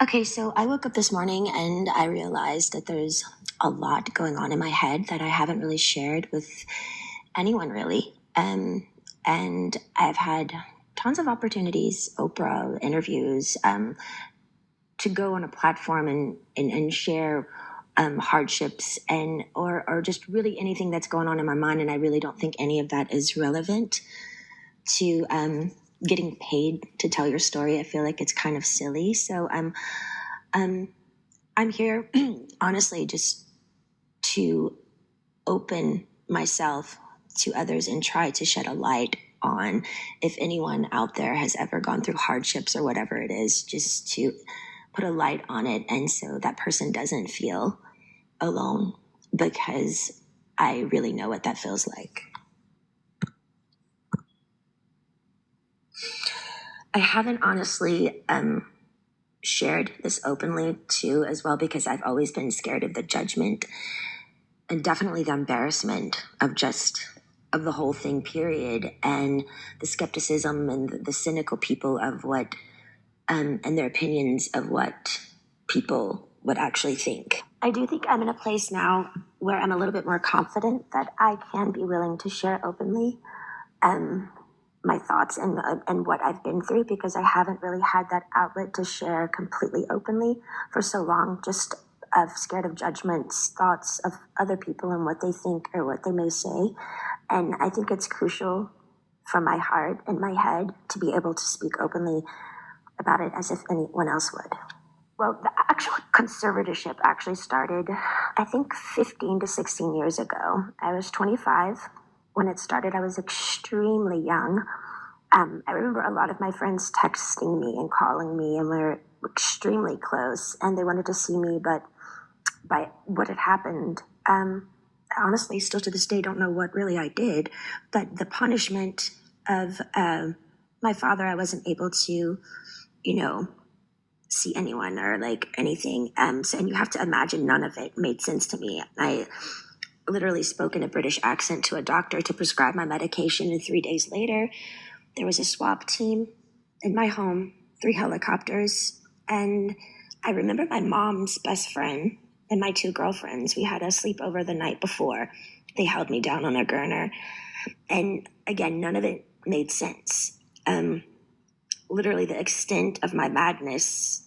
Okay, so I woke up this morning and I realized that there's a lot going on in my head that I haven't really shared with anyone really. And I've had tons of opportunities, Oprah interviews, to go on a platform and share hardships or just really anything that's going on in my mind. And I really don't think any of that is relevant to getting paid to tell your story. I feel like it's kind of silly. So um, I'm here honestly just to open myself to others and try to shed a light on if anyone out there has ever gone through hardships or whatever it is, just to put a light on it. And so that person doesn't feel alone, because I really know what that feels like. I haven't honestly shared this openly too as well, because I've always been scared of the judgment and definitely the embarrassment of the whole thing, period, and the skepticism and the cynical people of what and their opinions of what people would actually think. I do think I'm in a place now where I'm a little bit more confident that I can be willing to share openly my thoughts and what I've been through, because I haven't really had that outlet to share completely openly for so long, just scared of judgments, thoughts of other people and what they think or what they may say. And I think it's crucial for my heart and my head to be able to speak openly about it as if anyone else would. Well, the actual conservatorship actually started, I think, 15 to 16 years ago. I was 25 when it started. I was extremely young. I remember a lot of my friends texting me and calling me, and we were extremely close, and they wanted to see me, but by what had happened, honestly, still to this day, don't know what really I did, but the punishment of my father, I wasn't able to, see anyone or like anything. So, and you have to imagine none of it made sense to me. I literally spoke in a British accent to a doctor to prescribe my medication, and 3 days later, there was a swap team in my home, 3 helicopters, and I remember my mom's best friend and my 2 girlfriends. We had a sleepover the night before. They held me down on a gurner, and again, none of it made sense. Literally, the extent of my madness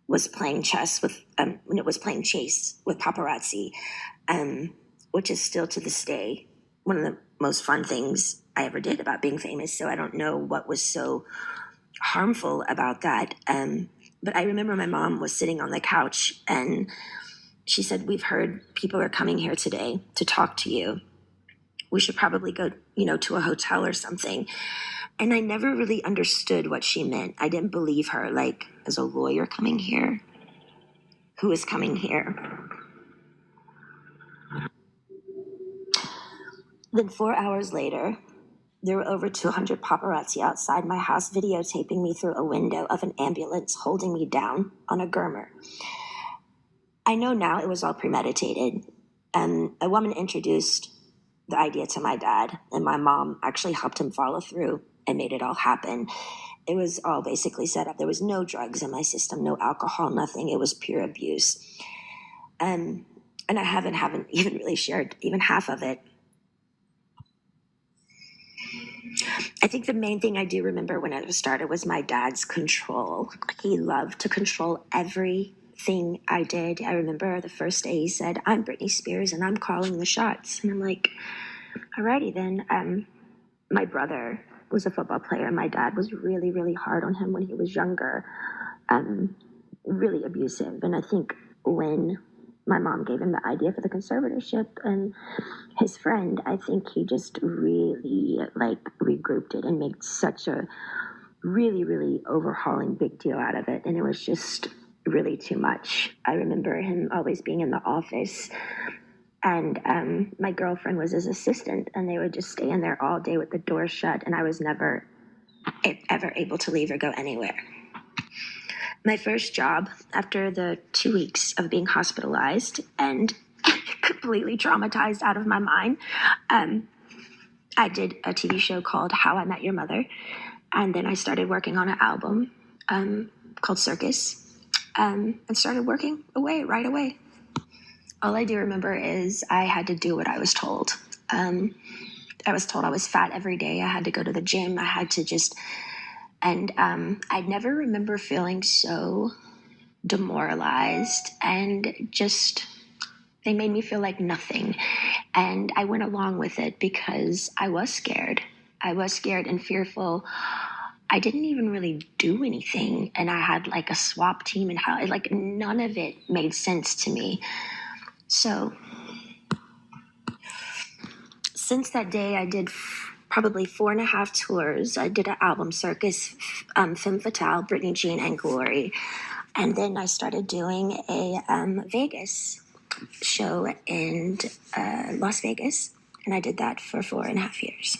was playing chess with, when it was playing chase with paparazzi, which is still to this day one of the most fun things I ever did about being famous. So I don't know what was so harmful about that. But I remember my mom was sitting on the couch and she said, "We've heard people are coming here today to talk to you. We should probably go, to a hotel or something." And I never really understood what she meant. I didn't believe her. Like, is a lawyer coming here? Who is coming here? Then 4 hours later, there were over 200 paparazzi outside my house videotaping me through a window of an ambulance holding me down on a gurner. I know now it was all premeditated. A woman introduced the idea to my dad, and my mom actually helped him follow through and made it all happen. It was all basically set up. There was no drugs in my system, no alcohol, nothing. It was pure abuse. And I haven't even really shared even half of it. I think the main thing I do remember when it started was my dad's control. He loved to control everything I did. I remember the first day he said, "I'm Britney Spears and I'm calling the shots." And I'm like, alrighty then. My brother was a football player. My dad was really, really hard on him when he was younger, really abusive. And I think when my mom gave him the idea for the conservatorship and his friend, I think he just really regrouped it and made such a really, really overhauling big deal out of it. And it was just really too much. I remember him always being in the office, and my girlfriend was his assistant, and they would just stay in there all day with the door shut, and I was never ever able to leave or go anywhere. My first job, after the 2 weeks of being hospitalized and completely traumatized out of my mind, I did a TV show called How I Met Your Mother, and then I started working on an album called Circus. and started working away right away. All I do remember is I had to do what I was told. I was told I was fat every day. I had to go to the gym. I had to just, and I never remember feeling so demoralized and just, they made me feel like nothing. And I went along with it because I was scared. I was scared and fearful. I didn't even really do anything. And I had like a swap team and how, like, none of it made sense to me. So since that day, I did probably 4.5 tours. I did an album circus, Femme Fatale, Britney, Jean, and Glory. And then I started doing a Vegas show in Las Vegas. And I did that for 4.5 years.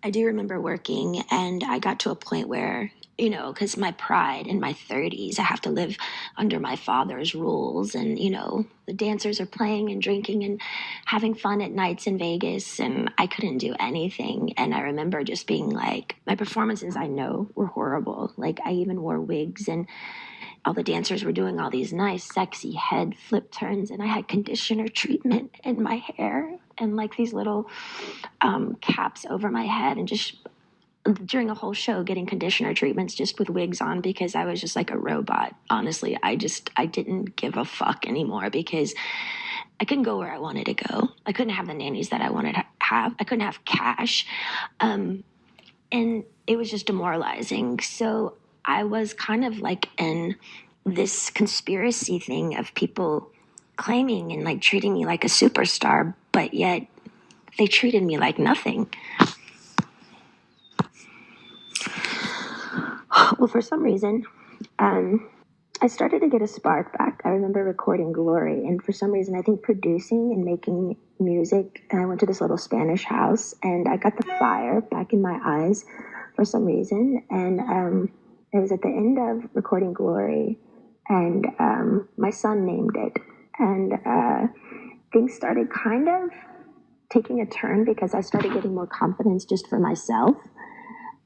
I do remember working, and I got to a point where, you know, because my pride in my 30s, I have to live under my father's rules. And, you know, the dancers are playing and drinking and having fun at nights in Vegas, and I couldn't do anything. And I remember just being like, my performances, I know, were horrible. Like, I even wore wigs, and all the dancers were doing all these nice, sexy head flip turns, and I had conditioner treatment in my hair and like these little caps over my head, and just during a whole show getting conditioner treatments just with wigs on because I was just like a robot. Honestly, I didn't give a fuck anymore because I couldn't go where I wanted to go. I couldn't have the nannies that I wanted to have. I couldn't have cash. And it was just demoralizing. So I was kind of like in this conspiracy thing of people claiming and like treating me like a superstar, but yet they treated me like nothing. Well, for some reason, I started to get a spark back. I remember recording Glory, and for some reason, I think producing and making music, and I went to this little Spanish house, and I got the fire back in my eyes for some reason, and it was at the end of recording Glory, and my son named it, and things started kind of taking a turn because I started getting more confidence just for myself.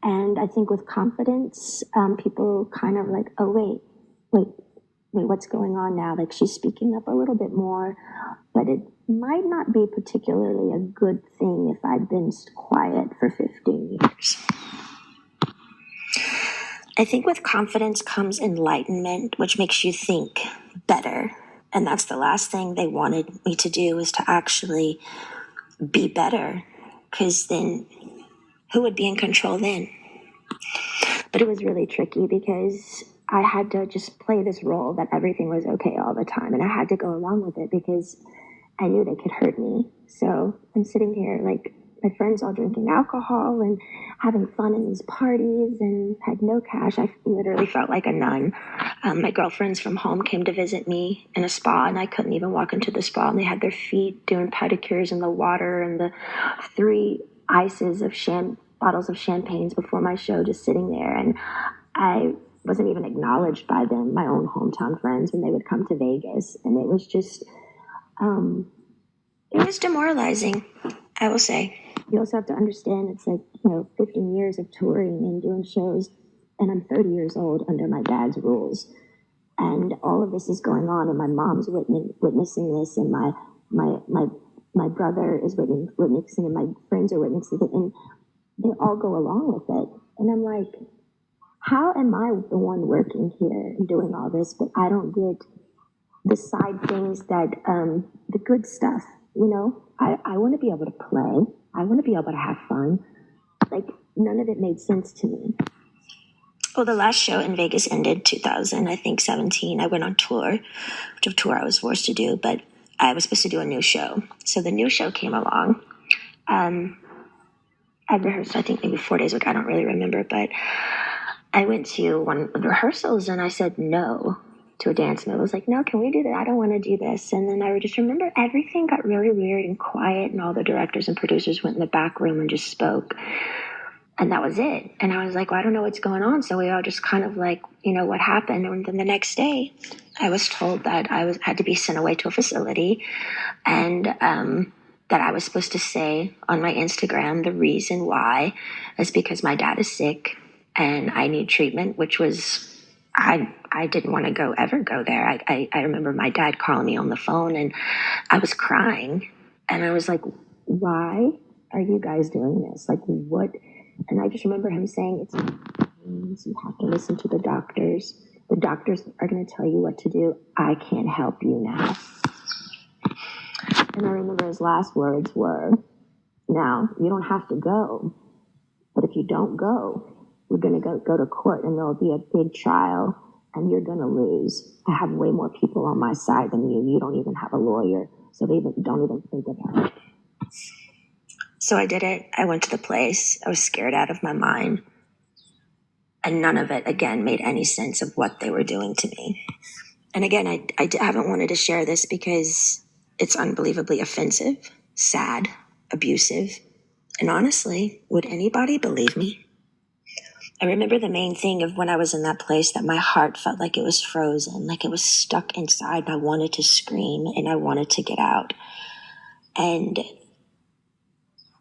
And I think with confidence, people kind of like, oh, wait, what's going on now? Like, she's speaking up a little bit more, but it might not be particularly a good thing if I'd been quiet for 15 years. I think with confidence comes enlightenment, which makes you think better. And that's the last thing they wanted me to do, was to actually be better, because then who would be in control then? But it was really tricky because I had to just play this role that everything was okay all the time. And I had to go along with it because I knew they could hurt me. So I'm sitting here like my friends all drinking alcohol and having fun in these parties and had no cash. I literally felt like a nun. My girlfriends from home came to visit me in a spa, and I couldn't even walk into the spa, and they had their feet doing pedicures in the water, and the 3 ices of bottles of champagnes before my show just sitting there. And I wasn't even acknowledged by them, my own hometown friends, when they would come to Vegas. And it was just, it was demoralizing, I will say. You also have to understand it's like, 15 years of touring and doing shows, and I'm 30 years old under my dad's rules. And all of this is going on, and my mom's witnessing this, and my brother is witnessing, and my friends are witnessing it, and they all go along with it. And I'm like, how am I the one working here and doing all this, but I don't get the side things that, the good stuff, I want to be able to play. I want to be able to have fun. Like, none of it made sense to me. Well, the last show in Vegas ended 2017. I went on tour, which of tour I was forced to do, but I was supposed to do a new show. So the new show came along. I rehearsed, I think maybe 4 days ago. I don't really remember, but I went to one of the rehearsals and I said no to a dance move. I was like, no, can we do that? I don't want to do this. And then I just remember everything got really weird and quiet, and all the directors and producers went in the back room and just spoke. And that was it. And I was like, well, I don't know what's going on. So we all just kind of like, what happened? And then the next day I was told that I had to be sent away to a facility, and that I was supposed to say on my Instagram the reason why is because my dad is sick and I need treatment, which was I didn't want to ever go there. I remember my dad calling me on the phone and I was crying and I was like, why are you guys doing this? Like, what? And I just remember him saying, you have to listen to the doctors. The doctors are going to tell you what to do. I can't help you now. And I remember his last words were, now, you don't have to go, but if you don't go, we're going to go to court and there'll be a big trial and you're going to lose. I have way more people on my side than you. You don't even have a lawyer, so don't even think about it. So I did it. I went to the place. I was scared out of my mind. And none of it, again, made any sense of what they were doing to me. And again, I haven't wanted to share this because it's unbelievably offensive, sad, abusive. And honestly, would anybody believe me? I remember the main thing of when I was in that place that my heart felt like it was frozen, like it was stuck inside. And I wanted to scream and I wanted to get out. And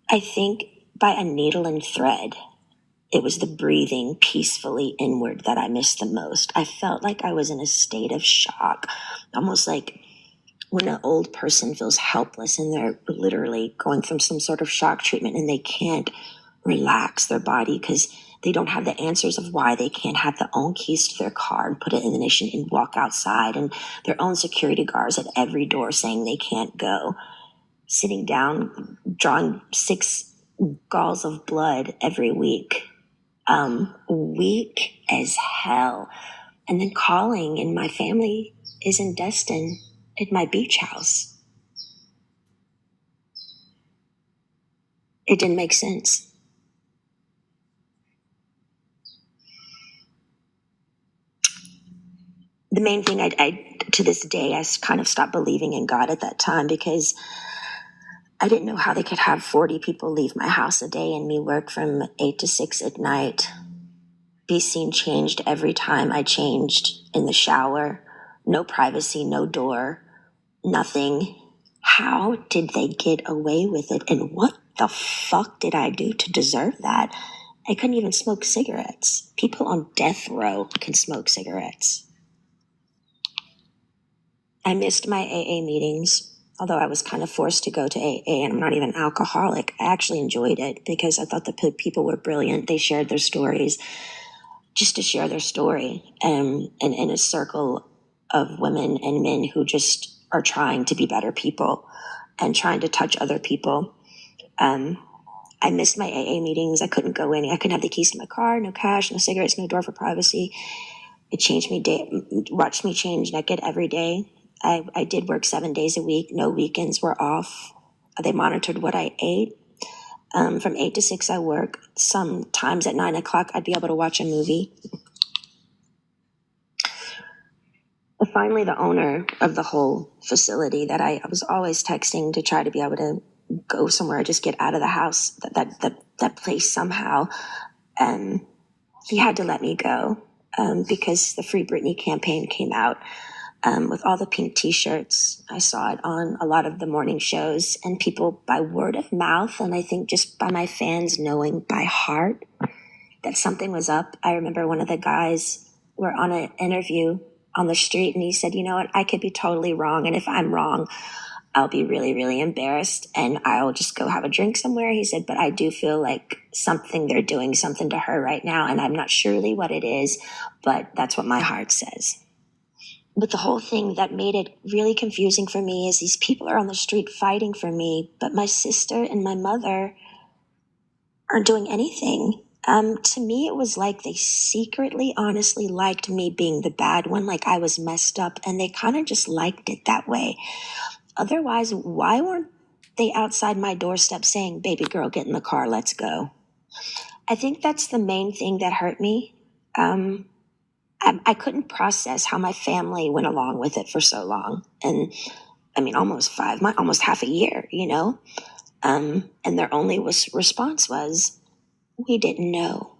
I think by a needle and thread, it was the breathing peacefully inward that I missed the most. I felt like I was in a state of shock, almost like when an old person feels helpless and they're literally going through some sort of shock treatment and they can't relax their body because they don't have the answers of why they can't have their own keys to their car and put it in the ignition and walk outside, and their own security guards at every door saying they can't go. Sitting down, drawing 6 galls of blood every week. Weak as hell. And then calling, and my family is in Destin at my beach house. It didn't make sense. The main thing I to this day, I kind of stopped believing in God at that time because I didn't know how they could have 40 people leave my house a day and me work from 8 to 6 at night. Be seen changed every time I changed in the shower. No privacy, no door, nothing. How did they get away with it? And what the fuck did I do to deserve that? I couldn't even smoke cigarettes. People on death row can smoke cigarettes. I missed my AA meetings, although I was kind of forced to go to AA, and I'm not even alcoholic. I actually enjoyed it because I thought the people were brilliant. They shared their stories just to share their story, and in a circle of women and men who just are trying to be better people and trying to touch other people. I missed my AA meetings. I couldn't go in. I couldn't have the keys to my car, no cash, no cigarettes, no door for privacy. It changed me, watched me change naked every day. I did work 7 days a week. No weekends were off. They monitored what I ate. From 8 to 6, I work. Sometimes at 9 o'clock, I'd be able to watch a movie. But finally, the owner of the whole facility that I was always texting to try to be able to go somewhere, just get out of the house, that place somehow, he had to let me go because the Free Britney campaign came out. With all the pink t-shirts. I saw it on a lot of the morning shows, and people by word of mouth, and I think just by my fans knowing by heart that something was up. I remember one of the guys were on an interview on the street, and he said, you know what, I could be totally wrong, and if I'm wrong, I'll be really, really embarrassed, and I'll just go have a drink somewhere. He said, but I do feel like they're doing something to her right now, and I'm not surely what it is, but that's what my heart says. But the whole thing that made it really confusing for me is these people are on the street fighting for me, but my sister and my mother aren't doing anything. To me, it was like they secretly, honestly liked me being the bad one, like I was messed up, and they kind of just liked it that way. Otherwise, why weren't they outside my doorstep saying, baby girl, get in the car, let's go? I think that's the main thing that hurt me. I couldn't process how my family went along with it for so long. And I mean, almost half a year, you know? And their only response was, we didn't know.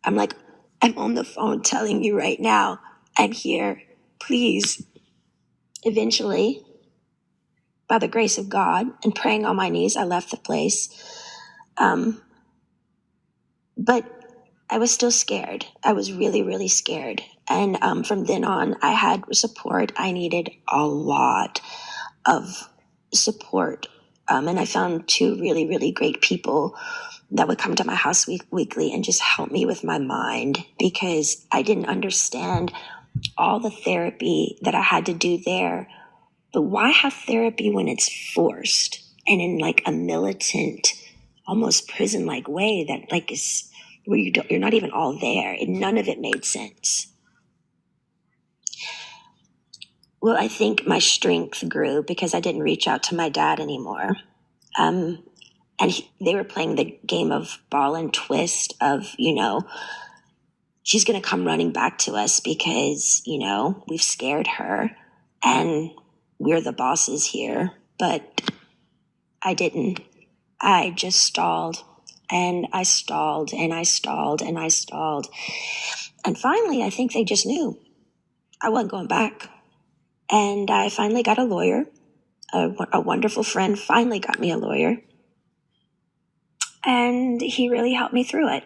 I'm like, I'm on the phone telling you right now, I'm here, please. Eventually, by the grace of God and praying on my knees, I left the place. But I was still scared. I was really, really scared. And from then on, I had support. I needed a lot of support. And I found two really, really great people that would come to my house weekly and just help me with my mind, because I didn't understand all the therapy that I had to do there. But why have therapy when it's forced and in like a militant, almost prison-like way that like is where you're not even all there? And none of it made sense. Well, I think my strength grew because I didn't reach out to my dad anymore. And they were playing the game of ball and twist of, she's going to come running back to us because, we've scared her and we're the bosses here. But I didn't. I just stalled and I stalled and I stalled and I stalled. And finally, I think they just knew I wasn't going back. And I finally got a lawyer. A wonderful friend finally got me a lawyer. And he really helped me through it.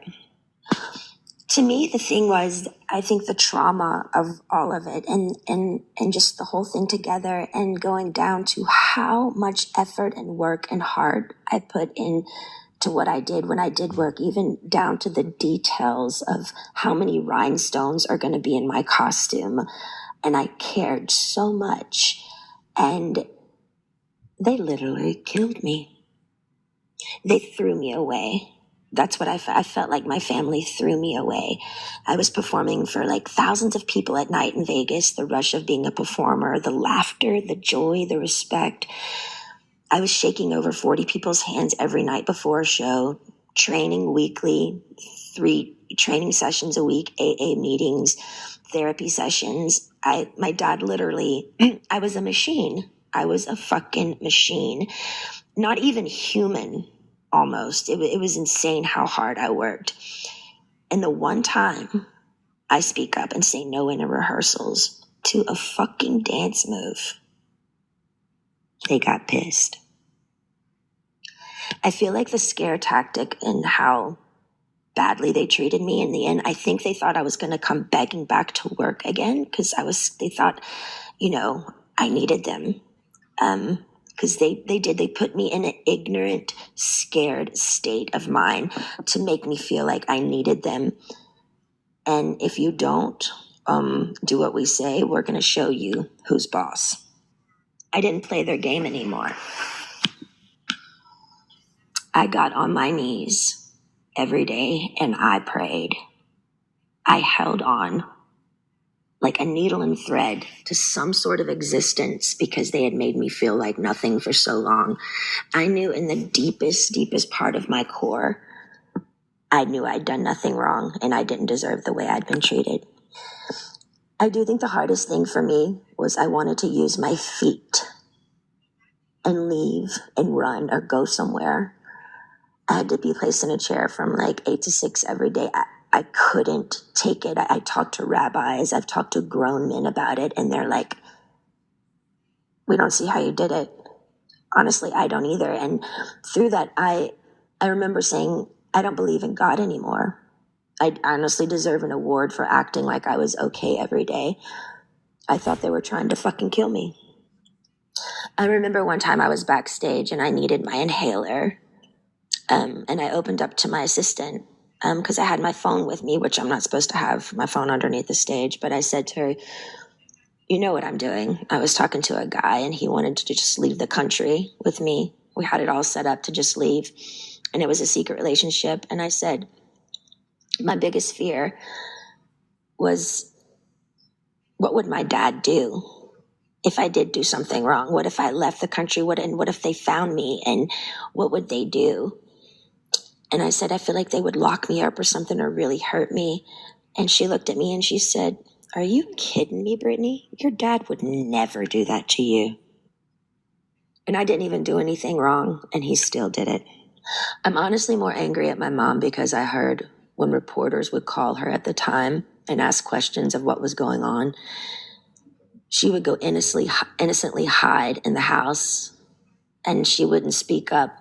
To me, the thing was, I think the trauma of all of it and just the whole thing together and going down to how much effort and work and heart I put in to what I did when I did work, even down to the details of how many rhinestones are going to be in my costume. And I cared so much. And they literally killed me. They threw me away. That's what I felt like my family threw me away. I was performing for like thousands of people at night in Vegas, the rush of being a performer, the laughter, the joy, the respect. I was shaking over 40 people's hands every night before a show, training weekly, 3 training sessions a week, AA meetings, therapy sessions. My dad literally, I was a machine. I was a fucking machine. Not even human, almost. It was insane how hard I worked. And the one time I speak up and say no in rehearsals to a fucking dance move, they got pissed. I feel like the scare tactic and how badly they treated me in the end, I think they thought I was going to come begging back to work again because they thought, I needed them. Because they put me in an ignorant, scared state of mind to make me feel like I needed them. And if you don't do what we say, we're going to show you who's boss. I didn't play their game anymore. I got on my knees every day and I prayed. I held on like a needle and thread to some sort of existence because they had made me feel like nothing for so long. I knew in the deepest, deepest part of my core, I knew I'd done nothing wrong and I didn't deserve the way I'd been treated. I do think the hardest thing for me was I wanted to use my feet and leave and run or go somewhere. I had to be placed in a chair from like 8 to 6 every day. I couldn't take it. I talked to rabbis. I've talked to grown men about it. And they're like, we don't see how you did it. Honestly, I don't either. And through that, I remember saying, I don't believe in God anymore. I honestly deserve an award for acting like I was okay every day. I thought they were trying to fucking kill me. I remember one time I was backstage and I needed my inhaler. And I opened up to my assistant because I had my phone with me, which I'm not supposed to have my phone underneath the stage. But I said to her, you know what I'm doing. I was talking to a guy and he wanted to just leave the country with me. We had it all set up to just leave. And it was a secret relationship. And I said, my biggest fear was, what would my dad do if I did do something wrong? What if I left the country? What if they found me? And what would they do? And I said, I feel like they would lock me up or something or really hurt me. And she looked at me and she said, are you kidding me, Britney? Your dad would never do that to you. And I didn't even do anything wrong, and he still did it. I'm honestly more angry at my mom because I heard when reporters would call her at the time and ask questions of what was going on, she would go innocently hide in the house and she wouldn't speak up.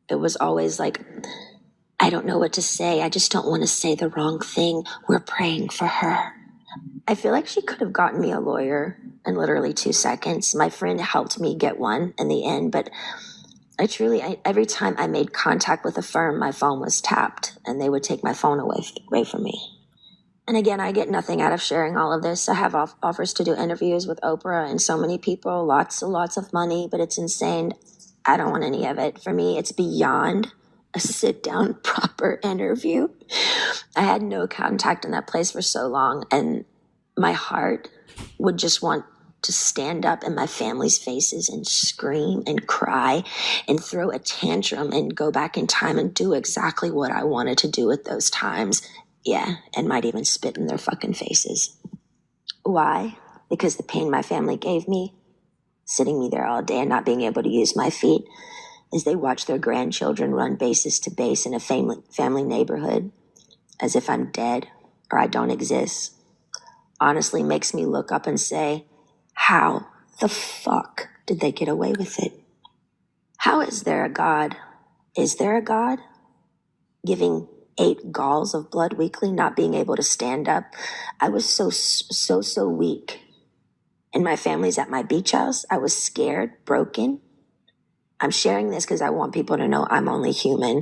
It was always like I don't know what to say. I just don't want to say the wrong thing. We're praying for her. I feel like she could have gotten me a lawyer in literally 2 seconds. My friend helped me get one in the end, but every time I made contact with a firm, my phone was tapped and they would take my phone away from me. And again, I get nothing out of sharing all of this. I have offers to do interviews with Oprah and so many people, lots of money, but it's insane. I don't want any of it. For me, it's beyond a sit-down proper interview. I had no contact in that place for so long, and my heart would just want to stand up in my family's faces and scream and cry and throw a tantrum and go back in time and do exactly what I wanted to do at those times. Yeah, and might even spit in their fucking faces. Why? Because the pain my family gave me, sitting me there all day and not being able to use my feet, as they watch their grandchildren run bases to base in a family neighborhood, as if I'm dead or I don't exist, honestly makes me look up and say, how the fuck did they get away with it? How is there a God? Is there a God? Giving 8 galls of blood weekly, not being able to stand up. I was so weak. And my family's at my beach house. I was scared, broken. I'm sharing this because I want people to know I'm only human.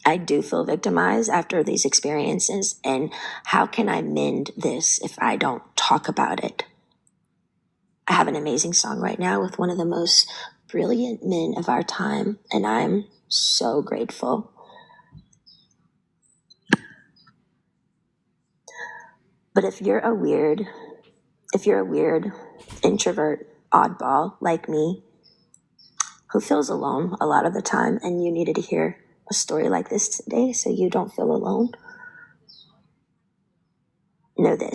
I do feel victimized after these experiences. And how can I mend this if I don't talk about it? I have an amazing song right now with one of the most brilliant men of our time, and I'm so grateful. But if you're a weird introvert oddball like me who feels alone a lot of the time, and you needed to hear a story like this today so you don't feel alone, know this.